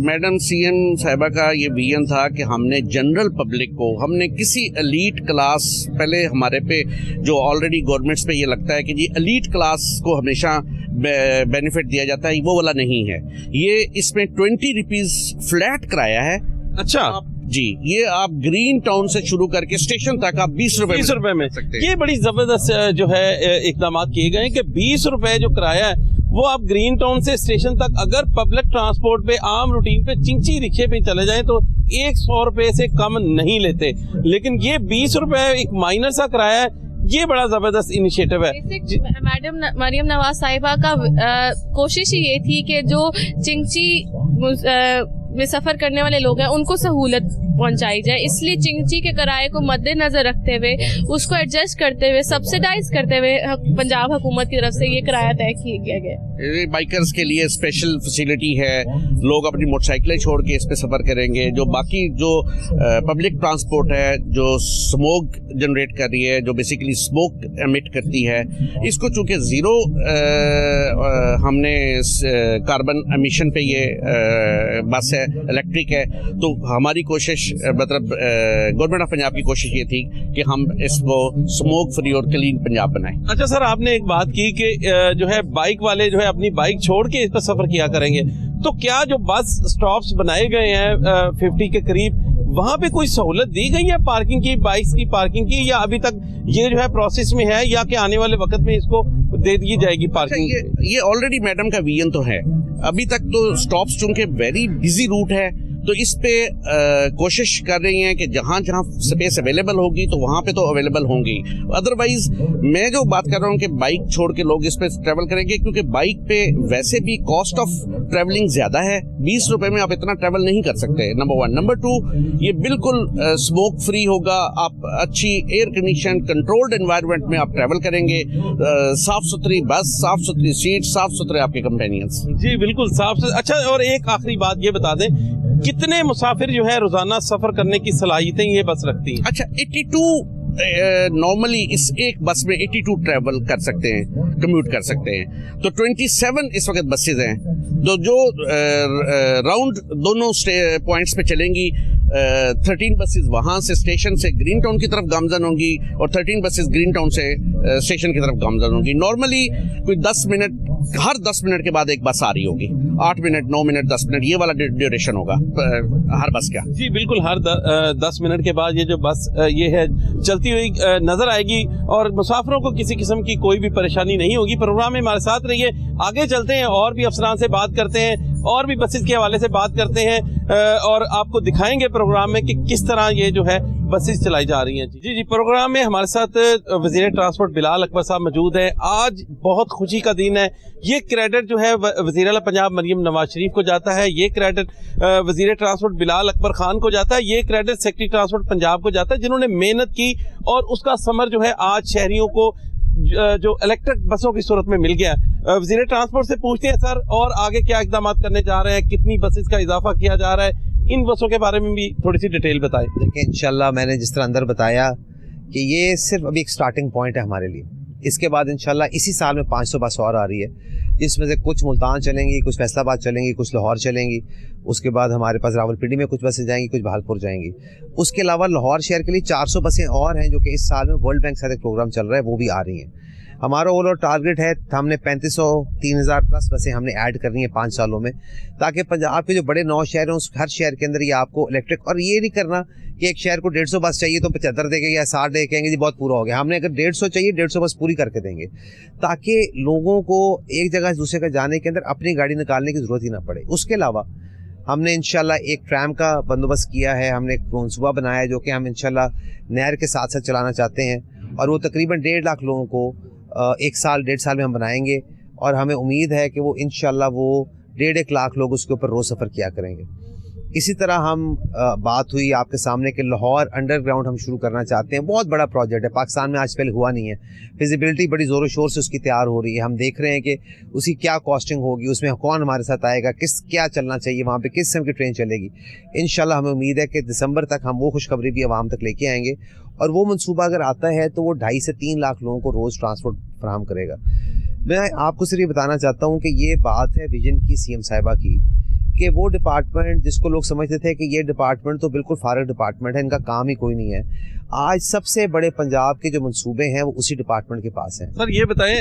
मैडम CM साहिबा का ये विजन था कि हमने जनरल पब्लिक को, हमने किसी एलीट क्लास, पहले हमारे पे जो ऑलरेडी गवर्नमेंट्स पे ये लगता है कि जी एलीट क्लास को हमेशा बेनिफिट दिया जाता है, वो वाला नहीं है। ये इसमें 20 रुपीज़ फ्लैट किराया है। अच्छा जी, ये आप ग्रीन टाउन से शुरू करके स्टेशन तक आप 20 रुपए में सकते हैं। ये बड़ी जबरदस्त जो है इकदाम किए गए हैं कि 20 रुपए जो किराया है वो आप ग्रीन टाउन से स्टेशन तक, अगर पब्लिक ट्रांसपोर्ट पे आम रूटीन पे चिंची रिक्शे पे चले जाएं तो 100 रुपए से कम नहीं लेते, लेकिन ये 20 रुपए एक माइनर सा किराया है। ये बड़ा जबरदस्त इनिशिएटिव है। मैडम मरियम नवाज साहिबा का कोशिश ये थी कि जो चिंची में सफर करने वाले लोग हैं उनको सहूलत पहुंचाई जाए। इसलिए चिंची के किराए को मद्देनजर रखते हुए, उसको एडजस्ट करते हुए, सब्सिडाइज करते हुए पंजाब हुकूमत की तरफ से ये किराया तय किया गया। बाइकर्स के लिए स्पेशल फैसिलिटी है, लोग अपनी मोटरसाइकिलें छोड़ के इस पे सफ़र करेंगे। जो बाकी जो पब्लिक ट्रांसपोर्ट है जो स्मोक जनरेट कर रही है, जो बेसिकली स्मोक एमिट करती है, इसको चूँकि ज़ीरो हमने कार्बन एमिशन पे ये बस है, इलेक्ट्रिक है, तो हमारी कोशिश मतलब गवर्नमेंट ऑफ पंजाब की कोशिश ये थी कि हम इसको स्मोक फ्री और क्लीन पंजाब बनाएं। अच्छा सर, आपने एक बात की कि जो है बाइक वाले जो है अपनी बाइक छोड़ के इस पर सफर किया करेंगे, तो क्या जो बस स्टॉप्स बनाए गए हैं 50 के करीब, वहाँ पे कोई सहूलत दी गई है पार्किंग की, बाइक्स की पार्किंग की, या अभी तक ये जो है प्रोसेस में है, या कि आने वाले वक्त में इसको दे दी जाएगी पार्किंग? ये ऑलरेडी मैडम का विजन तो है। अभी तक तो स्टॉप्स चूंकि वेरी बिजी रूट है, तो इस पे कोशिश कर रही हैं कि जहाँ जहाँ स्पेस अवेलेबल होगी तो वहाँ पे तो अवेलेबल होंगी। अदरवाइज मैं जो बात कर रहा हूँ कि बाइक छोड़ के लोग इस पे ट्रैवल करेंगे, क्योंकि बाइक पे वैसे भी कॉस्ट ऑफ ट्रैवलिंग ज़्यादा है। 20 रुपए में आप इतना ट्रैवल नहीं कर सकते, नंबर 1। नंबर 2, ये बिल्कुल स्मोक फ्री होगा। आप अच्छी एयर कंडीशन कंट्रोल्ड एनवायरनमेंट में आप ट्रैवल करेंगे। साफ़ सुथरी बस, साफ़ सुथरी सीट, साफ़ सुथरे आपके कंपेनियंस। जी बिल्कुल साफ। अच्छा, और एक आखिरी बात ये बता दें, कितने मुसाफिर जो है रोजाना सफर करने की सलाहियतें ये बस रखती हैं? अच्छा, 82 नॉर्मली इस एक बस में 82 ट्रैवल कर सकते हैं, कम्यूट कर सकते हैं। तो 27 इस वक्त बसेज हैं जो राउंड दोनों पॉइंट्स पे चलेंगी। 13 बसेज वहाँ से स्टेशन से ग्रीन टाउन की तरफ गामजन होंगी और 13 बसेज ग्रीन टाउन से स्टेशन की तरफ गामजन होंगी। नॉर्मली कोई 10 मिनट, हर 10 मिनट के बाद एक बस आ रही होगी। 8 मिनट, 9 मिनट, 10 मिनट, ये वाला ड्यूरेशन होगा हर बस का। जी बिल्कुल, हर 10 मिनट के बाद ये जो बस ये है चलती हुई नजर आएगी और मुसाफिरों को किसी किस्म की कोई भी परेशानी नहीं होगी। प्रोग्राम में हमारे साथ रहिए, आगे चलते हैं और भी अफसरान से बात करते हैं और भी बसेस के हवाले से बात करते हैं और आपको दिखाएंगे प्रोग्राम में कि किस तरह ये जो है बसेस चलाई जा रही हैं। जी, प्रोग्राम में हमारे साथ वज़ीर ट्रांसपोर्ट बिलाल अकबर साहब मौजूद हैं। आज बहुत खुशी का दिन है। ये क्रेडिट जो है वज़ीर आला पंजाब मरियम नवाज शरीफ को जाता है, ये क्रेडिट वज़ीर ट्रांसपोर्ट बिलाल अकबर खान को जाता है, ये क्रेडिट सेक्रेटरी ट्रांसपोर्ट पंजाब को जाता है, जिन्होंने मेहनत की और उसका समर जो है आज शहरियों को जो इलेक्ट्रिक बसों की सूरत में मिल गया। वज़ीर ट्रांसपोर्ट से पूछते हैं सर, और आगे क्या इक़दाम करने जा रहे हैं, कितनी बसेस का इजाफा किया जा रहा है, इन बसों के बारे में भी थोड़ी सी डिटेल बताएं। देखिए, इंशाल्लाह मैंने जिस तरह अंदर बताया कि ये सिर्फ अभी एक स्टार्टिंग पॉइंट है हमारे लिए। इसके बाद इंशाल्लाह इसी साल में 500 बस और आ रही है, जिसमें से कुछ मुल्तान चलेंगी, कुछ फैसलाबाद चलेंगी, कुछ लाहौर चलेंगी। उसके बाद हमारे पास रावलपिंडी में कुछ बसें जाएंगी, कुछ बहालपुर जाएंगी। उसके अलावा लाहौर शहर के लिए 400 बसें और हैं जो कि इस साल में वर्ल्ड बैंक से एक प्रोग्राम चल रहा है, वो भी आ रही हैं। हमारा ओवरऑल टारगेट है, हमने 3500 3000 प्लस बसें हमने ऐड करनी है 5 सालों में, ताकि पंजाब के जो बड़े 9 शहर हैं उस हर शहर के अंदर ये आपको इलेक्ट्रिक, और ये नहीं करना कि एक शहर को 150 बस चाहिए तो 75 देंगे या 60 दे कहेंगे जी बहुत पूरा हो गया। हमने अगर 150 चाहिए 150 बस पूरी करके देंगे, ताकि लोगों को एक जगह से दूसरे जगह जाने के अंदर अपनी गाड़ी निकालने की ज़रूरत ही ना पड़े। उसके अलावा हमने इंशाल्लाह एक ट्रैम का बंदोबस्त किया है, हमने एक मनसूबा बनाया है जो कि हम इंशाल्लाह नहर के साथ साथ चलाना चाहते हैं, और वो तकरीबन 1.5 लाख लोगों को 1 साल 1.5 साल में हम बनाएंगे, और हमें उम्मीद है कि वो इंशाल्लाह वो 1.5 लाख लोग उसके ऊपर रोज़ सफ़र किया करेंगे। इसी तरह हम बात हुई आपके सामने कि लाहौर अंडरग्राउंड हम शुरू करना चाहते हैं। बहुत बड़ा प्रोजेक्ट है, पाकिस्तान में आज पहले हुआ नहीं है। फिजिबिलिटी बड़ी ज़ोरों शोर से उसकी तैयार हो रही है। हम देख रहे हैं कि उसकी क्या कॉस्टिंग होगी, उसमें कौन हमारे साथ आएगा, क्या चलना चाहिए, वहाँ पे किस किस्म की ट्रेन चलेगी। इंशाल्लाह हमें उम्मीद है कि दिसंबर तक हम वो खुशखबरी भी आवाम तक लेके आएंगे, और वो मनसूबा अगर आता है तो वो 2.5 से 3 लाख लोगों को रोज़ ट्रांसपोर्ट फराहम करेगा। मैं आपको सिर्फ ये बताना चाहता हूँ कि ये बात है विजन की सीएम साहिबा की, कि वो डिपार्टमेंट जिसको लोग समझते थे कि ये डिपार्टमेंट तो बिल्कुल फारिग डिपार्टमेंट है, इनका काम ही कोई नहीं है, आज सबसे बड़े पंजाब के जो मंसूबे हैं वो उसी डिपार्टमेंट के पास हैं। सर ये बताएं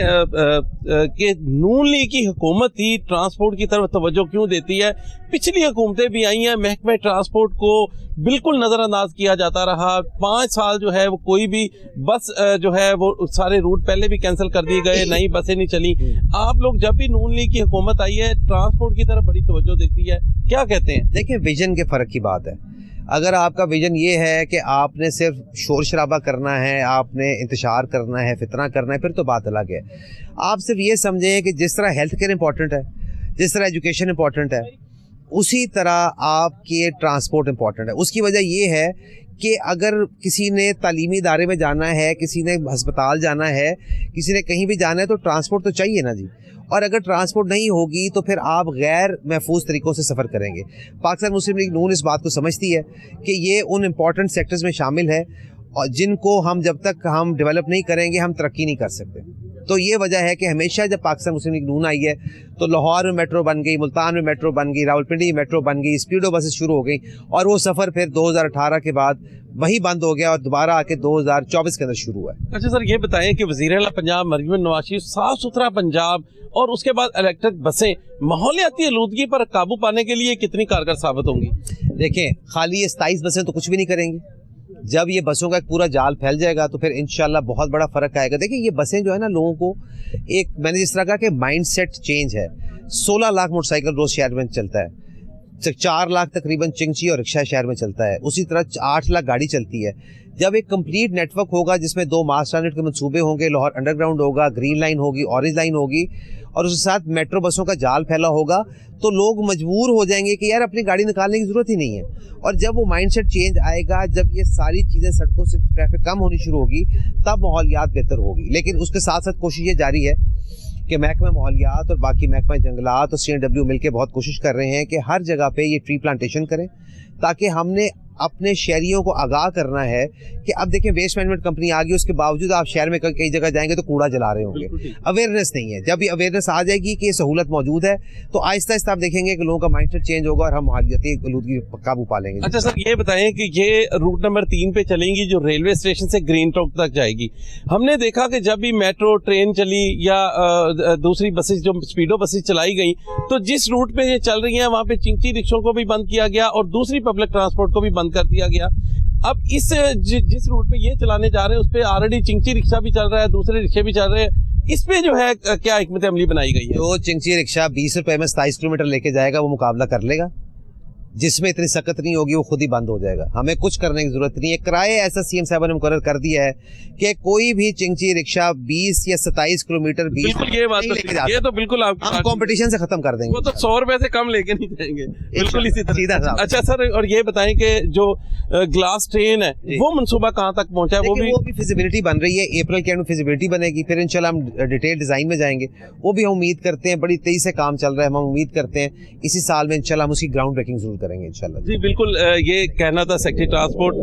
कि नून लीग की हुकूमत ही ट्रांसपोर्ट की तरफ तवज्जो क्यों देती है? पिछली हुकूमतें भी आई हैं, महकमे ट्रांसपोर्ट को बिल्कुल नज़रअंदाज किया जाता रहा। 5 साल जो है वो कोई भी बस जो है वो सारे रूट पहले भी कैंसिल कर दिए गए, नई बसें नहीं चली। आप लोग जब भी नून लीग की हुकूमत आई है ट्रांसपोर्ट की तरफ बड़ी तवज्जो देती है, क्या कहते हैं? देखिए, विजन के फ़र्क की बात है। अगर आपका विजन ये है कि आपने सिर्फ शोर शराबा करना है, आपने इंतशार करना है, फितना करना है, फिर तो बात अलग है। आप सिर्फ ये समझें कि जिस तरह हेल्थ केयर इंपॉर्टेंट है, जिस तरह एजुकेशन इंपॉर्टेंट है, उसी तरह आपके ट्रांसपोर्ट इम्पॉर्टेंट है। उसकी वजह ये है कि अगर किसी ने तालीमी इदारे में जाना है, किसी ने हस्पताल जाना है, किसी ने कहीं भी जाना है, तो ट्रांसपोर्ट तो चाहिए ना जी। और अगर ट्रांसपोर्ट नहीं होगी तो फिर आप गैर महफूज तरीक़ों से सफ़र करेंगे। पाकिस्तान मुस्लिम लीग नून इस बात को समझती है कि ये उन इम्पॉर्टेंट सेक्टर्स में शामिल है और जिनको हम जब तक हम डेवलप नहीं करेंगे हम तरक्की नहीं कर सकते। तो ये वजह है कि हमेशा जब पाकिस्तान मुस्लिम लीग नून आई है तो लाहौर में मेट्रो बन गई, मुल्तान में मेट्रो बन गई, रावलपिंडी में मेट्रो बन गई, स्पीडो बसेस शुरू हो गई और वो सफ़र फिर 2018 के बाद वही बंद हो गया और दोबारा आके 2024 के अंदर शुरू हुआ है। अच्छा सर, ये बताएं कि वज़ीर आला पंजाब मरियम नवाज शरीफ साफ सुथरा पंजाब और उसके बाद इलेक्ट्रिक बसें माहौलियाती आलूदगी पर काबू पाने के लिए कितनी कारगर साबित होंगी? देखें, खाली ये 27 बसें तो कुछ भी नहीं करेंगी। जब ये बसों का एक पूरा जाल फैल जाएगा तो फिर इंशाल्लाह बहुत बड़ा फ़र्क आएगा। देखिए, ये बसें जो है ना, लोगों को एक, मैंने जिस तरह कहा कि माइंडसेट चेंज है। 16 लाख मोटरसाइकिल रोज़ शहर में चलता है, 4 लाख तकरीबन चिंची और रिक्शा शहर में चलता है, उसी तरह 8 लाख गाड़ी चलती है। जब एक कंप्लीट नेटवर्क होगा जिसमें 2 मास ट्रांजिट के मंसूबे होंगे, लाहौर अंडरग्राउंड होगा, ग्रीन लाइन होगी, ऑरेंज लाइन होगी और उसके साथ मेट्रो बसों का जाल फैला होगा, तो लोग मजबूर हो जाएंगे कि यार अपनी गाड़ी निकालने की ज़रूरत ही नहीं है। और जब वो माइंडसेट चेंज आएगा, जब ये सारी चीज़ें सड़कों से ट्रैफिक कम होनी शुरू होगी, तब माहौलियात बेहतर होगी। लेकिन उसके साथ साथ कोशिश ये जारी है कि महकमा माहौलियात और बाकी महकमा जंगलात और CNW मिलकर बहुत कोशिश कर रहे हैं कि हर जगह पे ये ट्री प्लांटेशन करें, ताकि हमने अपने शहरियों को आगाह करना है कि अब देखें वेस्ट मैनेजमेंट कंपनी आ गई, उसके बावजूद आप शहर में कई जगह जाएंगे तो कूड़ा जला रहे होंगे। अवेयरनेस नहीं है। जब ये अवेयरनेस आ जाएगी कि ये सहूलत मौजूद है तो आहिस्ता आहिस्ता आप देखेंगे कि लोगों का माइंडसेट चेंज होगा और हम माहौलियाती आलूदगी काबू पा लेंगे। अच्छा सर, ये बताएं कि ये रूट नंबर 3 पे चलेंगी जो रेलवे स्टेशन से ग्रीन टॉप तक जाएगी। हमने देखा कि जब भी मेट्रो ट्रेन चली या दूसरी बसेस जो स्पीडो बसेस चलाई गई, तो जिस रूट पे ये चल रही हैं वहाँ पे चिंची रिक्शों को भी बंद किया गया और दूसरी पब्लिक ट्रांसपोर्ट को भी बंद कर दिया गया। अब इस जिस रूट पे ये चलाने जा रहे हैं उस पे ऑलरेडी चिंची रिक्शा भी चल रहा है, दूसरे रिक्शे भी चल रहे हैं। इस पे जो है क्या हिकमत अमली बनाई गई है? जो चिंची रिक्शा 20 रुपए में 27 किलोमीटर लेके जाएगा वो मुकाबला कर लेगा। जिसमें इतनी सख्त नहीं होगी वो खुद ही बंद हो जाएगा। हमें कुछ करने की जरूरत नहीं है। किराए ऐसा CM साहब ने मुकर्रर कर दिया है कि कोई भी चिंची रिक्शा 20 या 27 किलोमीटर 20 ये बात ये तो बिल्कुल हम कंपटीशन से खत्म कर देंगे। वो तो 100 रुपए से कम लेके नहीं जाएंगे, बिल्कुल इसी तरह। अच्छा सर, और ये बताएं कि जो ग्लास ट्रेन है वो मंसूबा कहाँ तक पहुंचा है? वो भी फिजिबिलिटी बन रही है। अप्रैल के एंड में फिजिबिलिटी बनेगी, फिर इंशाल्लाह हम डिटेल डिजाइन में जाएंगे। वो भी हम उम्मीद करते हैं, बड़ी तेजी से काम चल रहा है। हम उम्मीद करते हैं इसी साल में इंशाल्लाह हम उसकी ग्राउंड ब्रेकिंग जरूर करेंगे इंशाल्लाह। जी बिल्कुल, ये कहना था सेक्रेटरी ट्रांसपोर्ट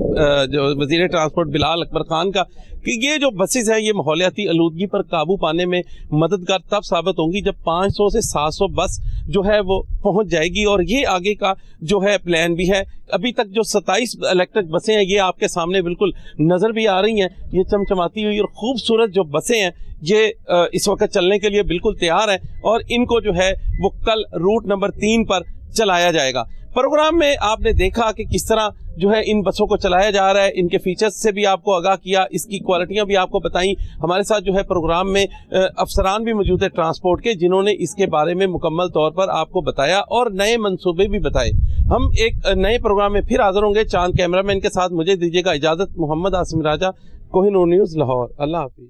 जो वजीर ट्रांसपोर्ट बिलाल अकबर खान का कि ये जो बसेस हैं ये माहौलियाती आलूदगी पर काबू पाने में मददगार तब साबित होंगी जब 500 से 700 बस जो है वो पहुंच जाएगी। और ये आगे का जो है प्लान भी है। अभी तक जो 27 इलेक्ट्रिक बसें हैं ये आपके सामने बिल्कुल नज़र भी आ रही हैं। ये चमचमाती हुई और खूबसूरत जो बसें हैं ये इस वक्त चलने के लिए बिल्कुल तैयार हैं और इनको जो है वो कल रूट नंबर 3 पर चलाया जाएगा। प्रोग्राम में आपने देखा कि किस तरह जो है इन बसों को चलाया जा रहा है, इनके फीचर्स से भी आपको आगाह किया, इसकी क्वालिटियां भी आपको बताई। हमारे साथ जो है प्रोग्राम में अफसरान भी मौजूद है ट्रांसपोर्ट के, जिन्होंने इसके बारे में मुकम्मल तौर पर आपको बताया और नए मंसूबे भी बताए। हम एक नए प्रोग्राम में फिर हाजिर होंगे। चांद कैमरामैन के साथ मुझे दीजिएगा इजाज़त। मोहम्मद आसिम राजा, कोहिनूर न्यूज़, लाहौर। अल्लाह हाफिज़।